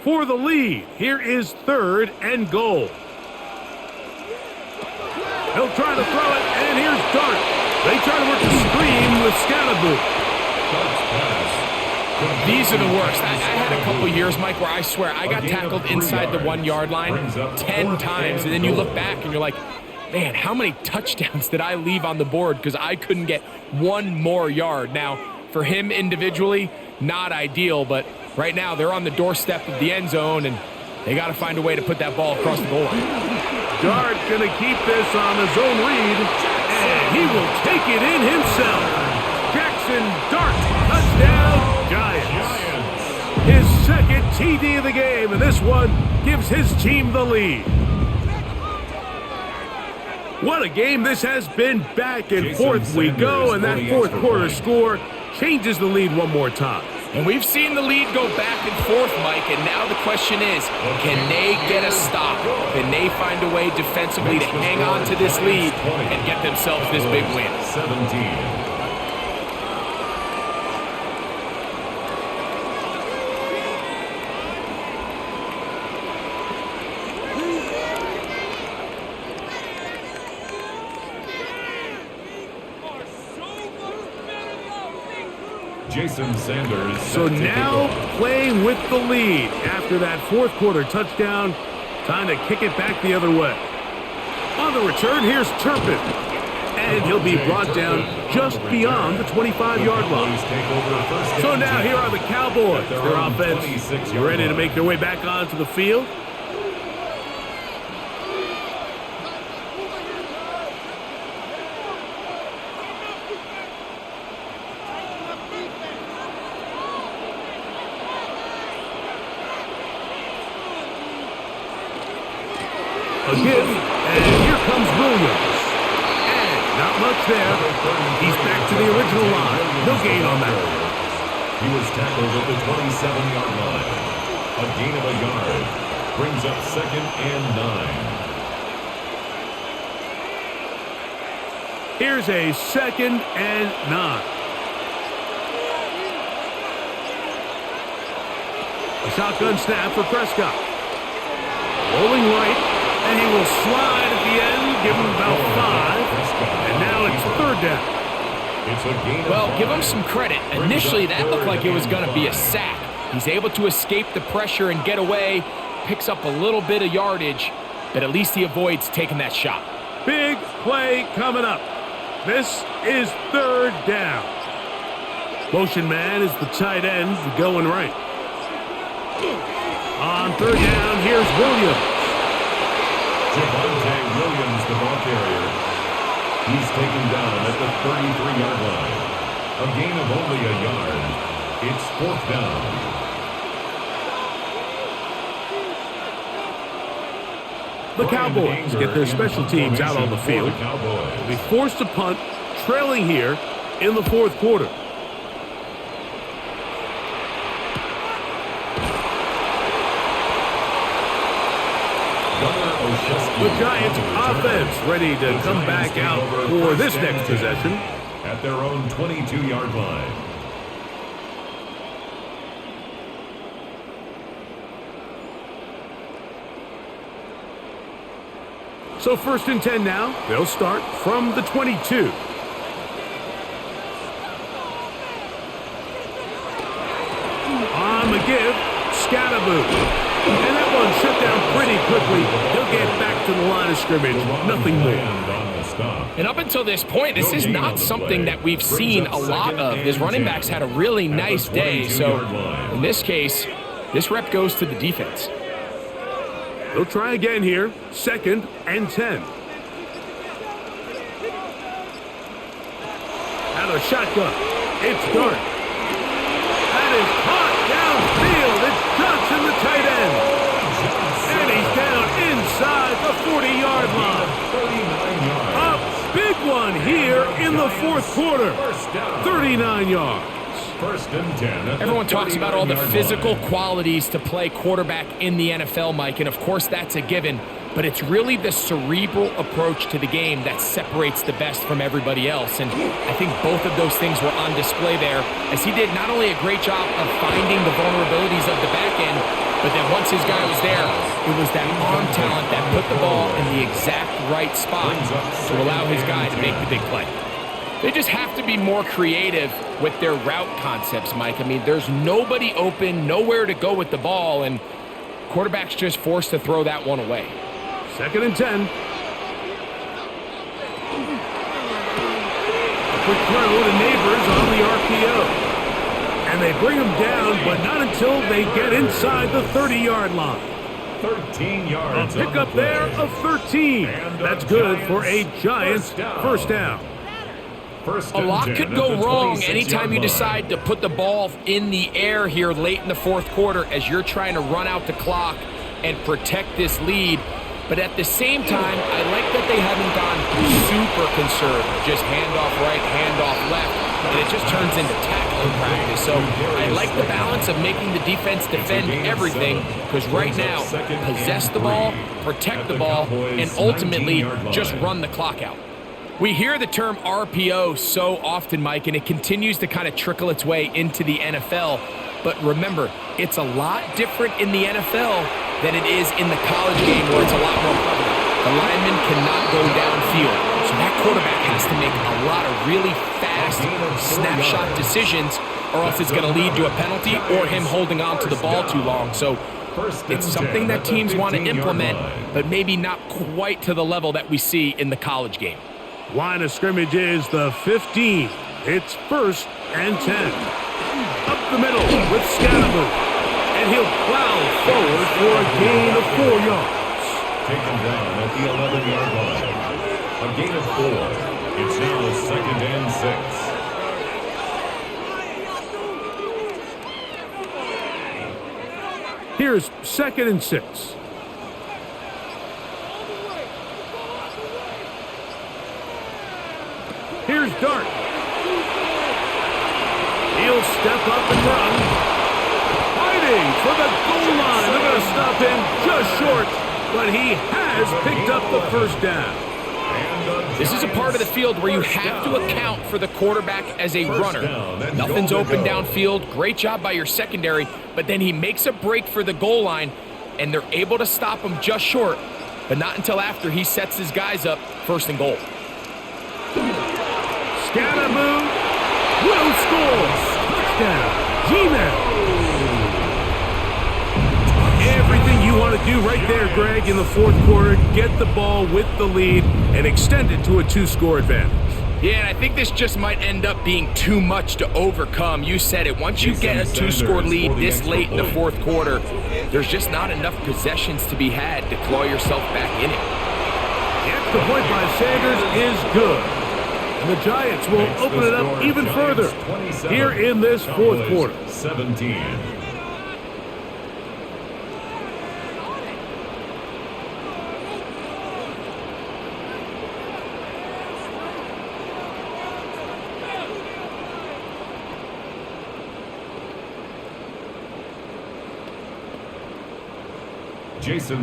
for the lead. Here is 3rd and goal. He'll try to throw it, and here's Dart. They try to work the screen with Scatterboot. These are the worst. I had a couple years, Mike, where I swear I got tackled inside the 1-yard line 10 times, and then you look back and you're like, man, how many touchdowns did I leave on the board because I couldn't get one more yard? Now, for him individually, not ideal, but right now they're on the doorstep of the end zone, and they got to find a way to put that ball across the goal line. Dart going to keep this on the zone read, and he will take it in himself. Jackson Dart, touchdown, Giants. His 2nd TD of the game, and this one gives his team the lead. What a game this has been. Back and forth we go, and that 4th quarter score changes the lead one more time. And we've seen the lead go back and forth, Mike, and now the question is, can they get a stop? Can they find a way defensively to hang on to this lead and get themselves this big win? 17. Jason Sanders. So now playing with the lead after that 4th quarter touchdown. Time to kick it back the other way. On the return, here's Turpin. And he'll be brought down just beyond the 25-yard line. So now here are the Cowboys. Their offense, you ready to make their way back onto the field? A give, and here comes Williams. And not much there. He's back to the original line. No gain on that one. He was tackled at the 27-yard line. A gain of a yard brings up 2nd and 9. Here's a 2nd and 9. A shotgun snap for Prescott. Rolling right. And he will slide at the end, give him about 5. And now it's 3rd down. Well, give him some credit. Initially, that looked like it was going to be a sack. He's able to escape the pressure and get away, picks up a little bit of yardage, but at least he avoids taking that shot. Big play coming up. This is 3rd down. Motion man is the tight end going right. On 3rd down, here's Williams. Javonte Williams, the ball carrier. He's taken down at the 33-yard line. A gain of only a yard. It's 4th down. The Cowboys get their special teams out on the field. They'll be forced to punt, trailing here in the 4th quarter. The Giants offense ready to come back out for this next possession. At their own 22-yard line. So 1st and 10 now. They'll start from the 22. On the give, Scatterboot. And that one shut down pretty quickly. He'll get back to the line of scrimmage. Nothing more. And up until this point, this is not something that we've seen a lot of. His running backs had a really nice day. So in this case, this rep goes to the defense. They'll try again here. 2nd and 10. Out of shotgun. It's Dart. That is caught downfield. It's Johnson, the tight end. And he's down inside the 40-yard line. 39 yards. A big one here in the 4th quarter. 39 yards. 1st and 10. Everyone talks about all the physical qualities to play quarterback in the NFL, Mike, and of course that's a given. But it's really the cerebral approach to the game that separates the best from everybody else. And I think both of those things were on display there, as he did not only a great job of finding the vulnerabilities of the back end, But then once his guy was there, it was that arm talent that put the ball in the exact right spot to allow his guy to make the big play. They just have to be more creative with their route concepts, Mike. I mean, there's nobody open, nowhere to go with the ball, and quarterback's just forced to throw that one away. 2nd and 10. A quick throw to Neighbors on the RPO. And they bring him down, but not until they get inside the 30-yard line. 13 yards. A pickup there of 13. That's good for a Giants first down. A lot could go wrong anytime you decide to put the ball in the air here late in the 4th quarter as you're trying to run out the clock and protect this lead. But at the same time, I like that they haven't gone super conservative. Just handoff right, handoff left. And it just turns into tackling practice. So I like the balance of making the defense defend everything, because right now, possess the ball, protect the ball, and ultimately just run the clock out. We hear the term RPO so often, Mike, and it continues to kind of trickle its way into the NFL. But remember, it's a lot different in the NFL than it is in the college game, where it's a lot more prevalent. The lineman cannot go downfield. So that quarterback has to make a lot of really fast snapshot decisions, or else it's going to lead to a penalty or him holding on to the ball too long. So it's something that teams want to implement, but maybe not quite to the level that we see in the college game. Line of scrimmage is the 15. It's 1st and 10. Up the middle with Scatterboot. And he'll plow forward for a gain of 4 yards. Taken down at the 11-yard line. A gain of 4. It's now 2nd and 6. Here's 2nd and 6. Here's Dart. He'll step up and run. Fighting for the goal line. They're going to stop him just short, but he has picked up the first down. This is a part of the field where you have to account for the quarterback as a runner. Nothing's open downfield. Great job by your secondary, but then he makes a break for the goal line, and they're able to stop him just short, but not until after he sets his guys up 1st and goal. Scatterboot will score. Touchdown, G-Man. Everything you want to do right there, Greg, in the 4th quarter. Get the ball with the lead and extend it to a 2-score advantage. Yeah, and I think this just might end up being too much to overcome. You said it. Once you get a 2-score lead this late in the 4th quarter, there's just not enough possessions to be had to claw yourself back in it. The extra point by Sanders is good. And the Giants will open it up even further here in this 4th quarter. 17.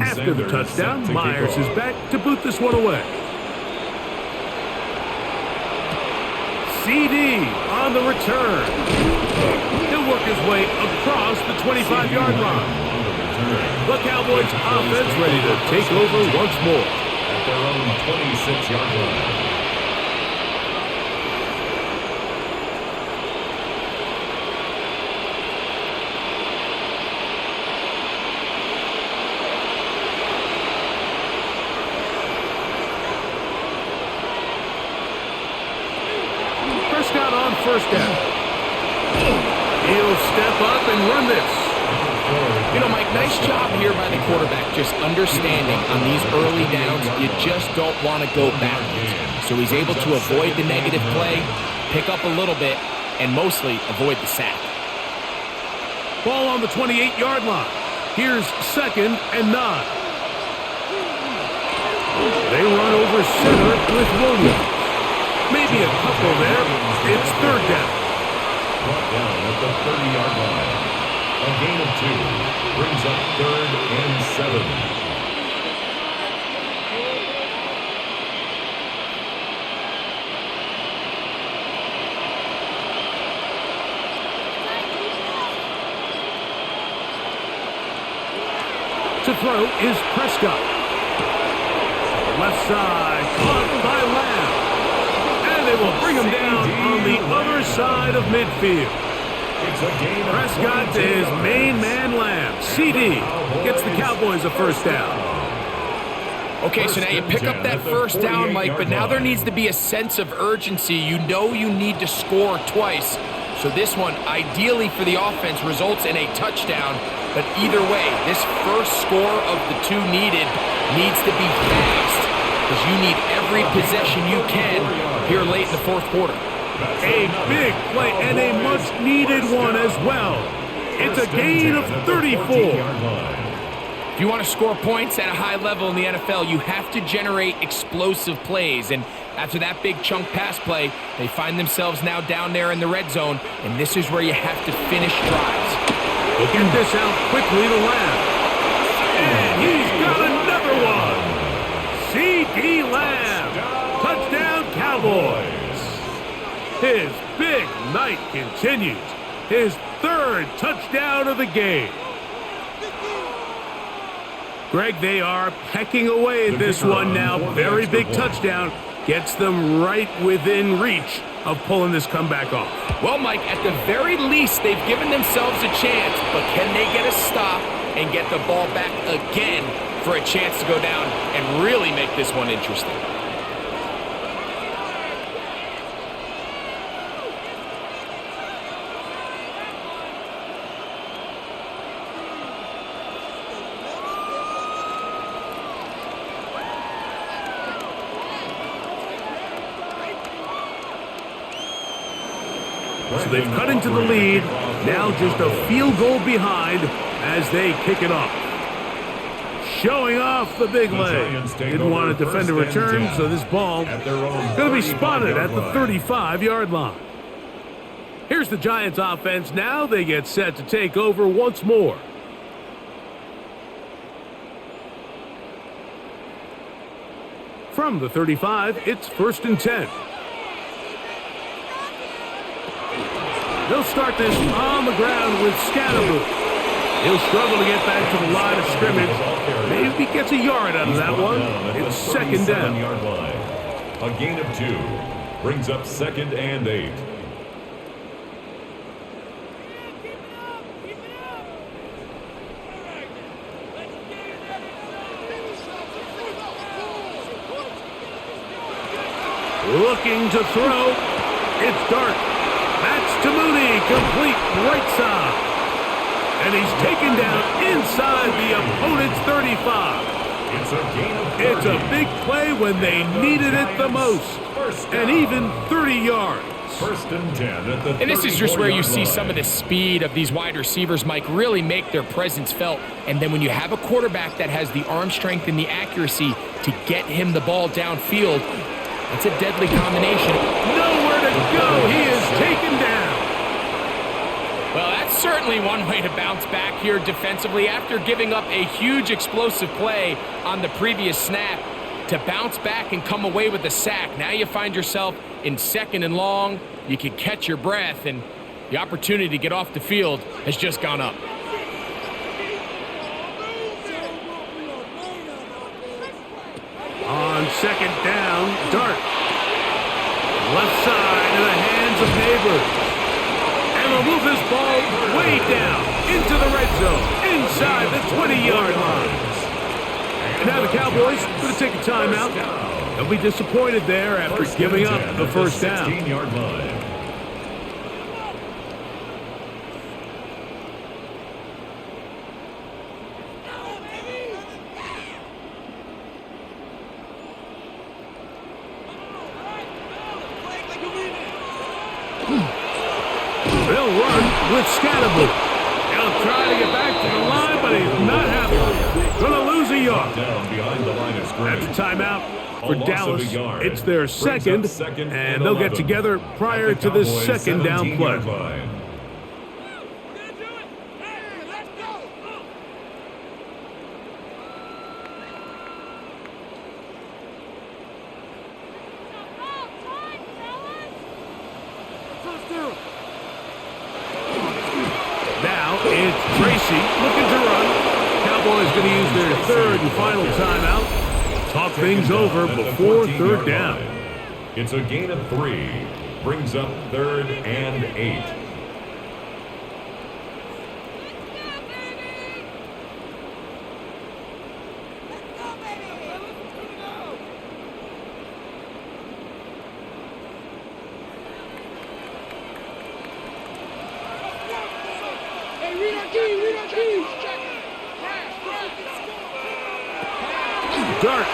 After the touchdown, Myers is back to boot this one away. CD on the return. He'll work his way across the 25-yard line. The Cowboys offense ready to take over once more. At their own 26-yard line. Prescott on 1st down. He'll step up and run this. You know, Mike, nice job here by the quarterback, just understanding on these early downs, you just don't want to go backwards. So he's able to avoid the negative play, pick up a little bit, and mostly avoid the sack. Ball on the 28-yard line. Here's 2nd and 9. They run over center with Williams. Maybe a couple there. It's 3rd down. Brought down at the 30-yard line. A gain of 2 brings up 3rd and 7. To throw is Prescott. Left side, caught by Lamb. And they will bring him down on the other side of midfield. Prescott to his main man Lamb. CD gets the Cowboys a first down. Okay, so now you pick up that first down, Mike, but now there needs to be a sense of urgency. You know you need to score twice. So this one, ideally for the offense, results in a touchdown. But either way, this first score of the two needed needs to be fast, because you need every possession you can here late in the fourth quarter. A big play and a much-needed one as well. It's a gain of 34. If you want to score points at a high level in the NFL, you have to generate explosive plays. And after that big chunk pass play, they find themselves now down there in the red zone, and this is where you have to finish drives. He'll get this out quickly to Lamb. And he's got another one. C.D. Lamb. Touchdown, Cowboys. His big night continues. His third touchdown of the game. Greg, they are pecking away at this one now. Very big touchdown. Gets them right within reach of pulling this comeback off. Well, Mike, at the very least, they've given themselves a chance, but can they get a stop and get the ball back again for a chance to go down and really make this one interesting? So they've cut into the lead. Now just a field goal behind as they kick it off. Showing off the big leg. Didn't want to defend a return, so this ball going to be spotted at the 35-yard line. Here's the Giants offense. Now they get set to take over once more. From the 35, it's 1st and 10. They'll start this on the ground with Scatterboo. He'll struggle to get back to the line of scrimmage. Maybe he gets a yard out of that one. It's 2nd down. A gain of 2 brings up 2nd and 8. Looking to throw. It's Dart. That's to Mooney, complete right side. And he's taken down inside the opponent's 35. It's a big play when they needed it the most. And even 30 yards. 1st and 10 at the And this is just where you see some of the speed of these wide receivers, Mike, really make their presence felt. And then when you have a quarterback that has the arm strength and the accuracy to get him the ball downfield, it's a deadly combination. Nowhere to go. He is taken down. Well, that's certainly one way to bounce back here defensively after giving up a huge explosive play on the previous snap. To bounce back and come away with a sack. Now you find yourself in 2nd and long. You can catch your breath, and the opportunity to get off the field has just gone up. On 2nd down, Dart. Left side in the hands of Neighbors. And they'll move this ball way down into the red zone, inside the 20-yard line. And now the Cowboys going to take a timeout. They'll be disappointed there after giving up the first down. 16-yard line. They'll run with Scatterboo. He'll try to get back to the line, but he's not happy. Going to lose a yard. Down behind the line of scrimmage. That's a timeout for Dallas. It's their second, and they'll get together prior to this 2nd down play. Now it's Tracy looking to run. Cowboys going to use their third and final timeout. Talk things over before third down. It's a gain of 3. Brings up 3rd and 8. Dart.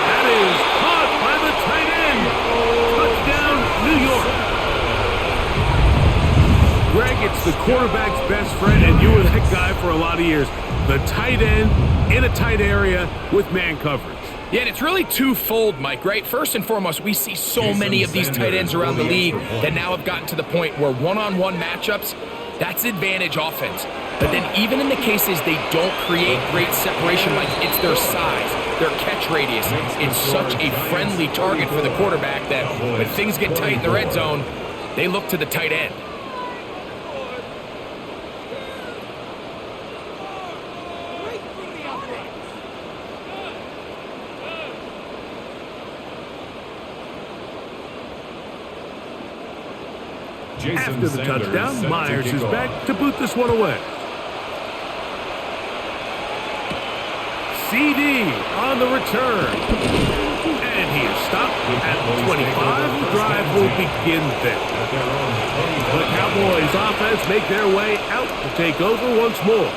That is caught by the tight end. Touchdown, New York. Greg, it's the quarterback's best friend, and you were that guy for a lot of years. The tight end in a tight area with man coverage. Yeah, and it's really twofold, Mike, right? First and foremost, we see so many of these tight ends around the league that now have gotten to the point where one-on-one matchups, that's advantage offense. But then even in the cases they don't create great separation, Mike, it's their size, their catch radius. It's such a friendly target for the quarterback that when things get tight in the red zone, they look to the tight end. After the touchdown, Myers is back to boot this one away. CD on the return. And he is stopped at 25. The drive will begin there. The Cowboys offense make their way out to take over once more.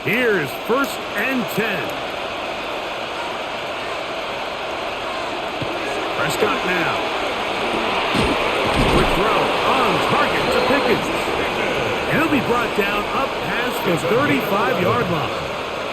Here's 1st and 10. Prescott now. Quick throw on target to Pickens. He'll be brought down up past the 35-yard line.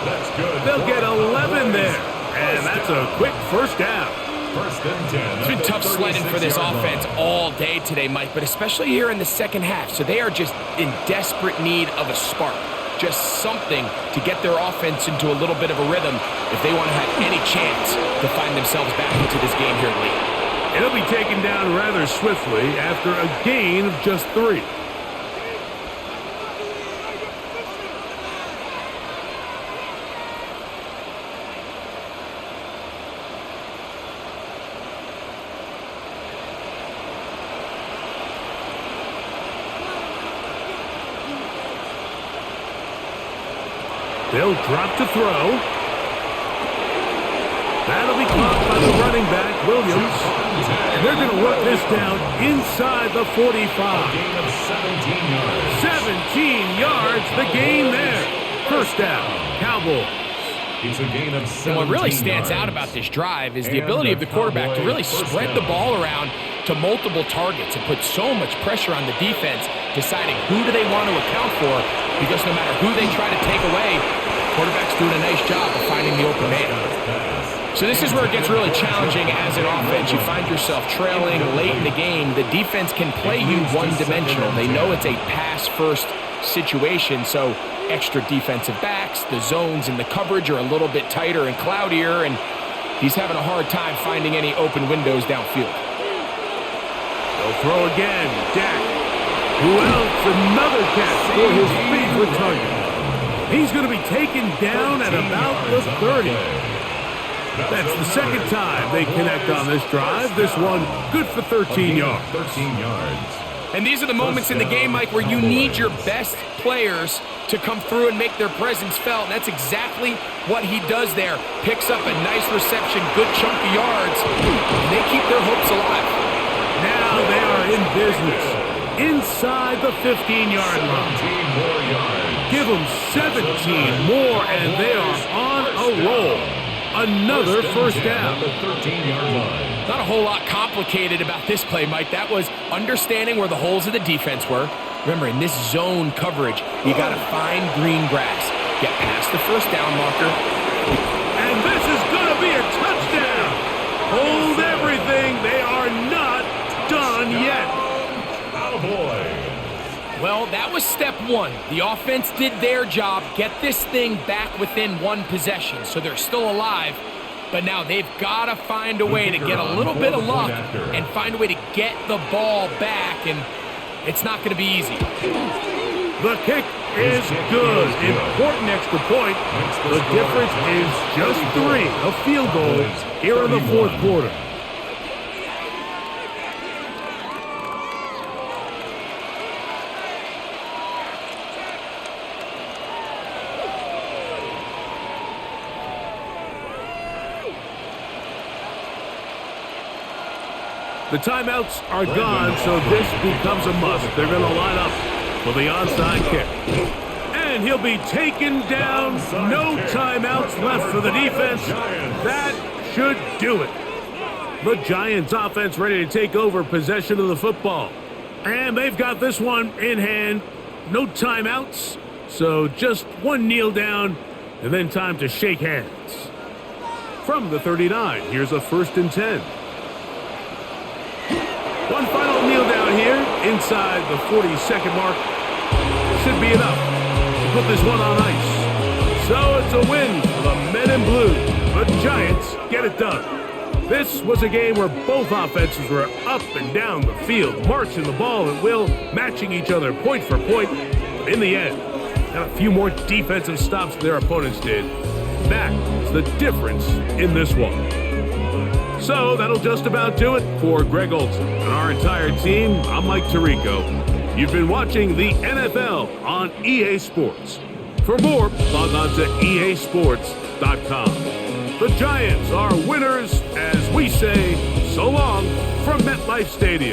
That's good. They'll get 11 there. And that's a quick first down. 1st and 10. It's been tough sledding for this offense all day today, Mike, but especially here in the second half. So they are just in desperate need of a spark. Just something to get their offense into a little bit of a rhythm if they want to have any chance to find themselves back into this game here late. It'll be taken down rather swiftly after a gain of just 3. They'll drop to throw. That'll be caught by the running back, Williams. And they're going to work this down inside the 45. Gain of 17 yards. 17 yards, the gain there. First down, Cowboys. It's a gain of 17 And what really stands yards. out about this drive is the ability of the quarterback to really spread the ball around to multiple targets and put so much pressure on the defense, deciding who do they want to account for, because no matter who they try to take away, quarterback's doing a nice job of finding the open man. So this is where it gets really challenging as an offense. You find yourself trailing late in the game. The defense can play you one-dimensional. They know it's a pass-first situation, so extra defensive backs, the zones and the coverage are a little bit tighter and cloudier, and he's having a hard time finding any open windows downfield. They'll throw again, Dak. Who else? Another catch for his favorite target. He's going to be taken down at about the 30. That's the second time they connect on this drive. This one good for 13 yards. 13 yards. And these are the moments in the game, Mike, where you need your best players to come through and make their presence felt. And that's exactly what he does there. Picks up a nice reception, good chunk of yards, and they keep their hopes alive. Now they are in business inside the 15-yard line. 17 more yards. Give them 17 more, and they are on a roll. Another first down. The 13-yard line. Not a whole lot complicated about this play, Mike. That was understanding where the holes of the defense were. Remember, in this zone coverage, you got to find green grass. Get past the first down marker. And this is going to be a touchdown. Hold everything. They are not done yet. Cowboys. Well, that was step one. The offense did their job, get this thing back within one possession, so they're still alive. But now they've got to find a way to get a little bit of luck and find a way to get the ball back, and it's not going to be easy. The kick is good. Important extra point. The difference is just 3. A field goal here in the fourth quarter. The timeouts are gone, so this becomes a must. They're going to line up for the onside kick. And he'll be taken down. No timeouts left for the defense. That should do it. The Giants offense ready to take over possession of the football. And they've got this one in hand. No timeouts, so just one kneel down and then time to shake hands. From the 39, here's a 1st and 10. One final kneel down here inside the 40-second mark. Should be enough to put this one on ice. So it's a win for the men in blue. The Giants get it done. This was a game where both offenses were up and down the field, marching the ball at will, matching each other point for point. In the end, and a few more defensive stops than their opponents did. That is the difference in this one. So that'll just about do it for Greg Olson and our entire team. I'm Mike Tirico. You've been watching the NFL on EA Sports. For more, log on to easports.com. The Giants are winners as we say so long from MetLife Stadium.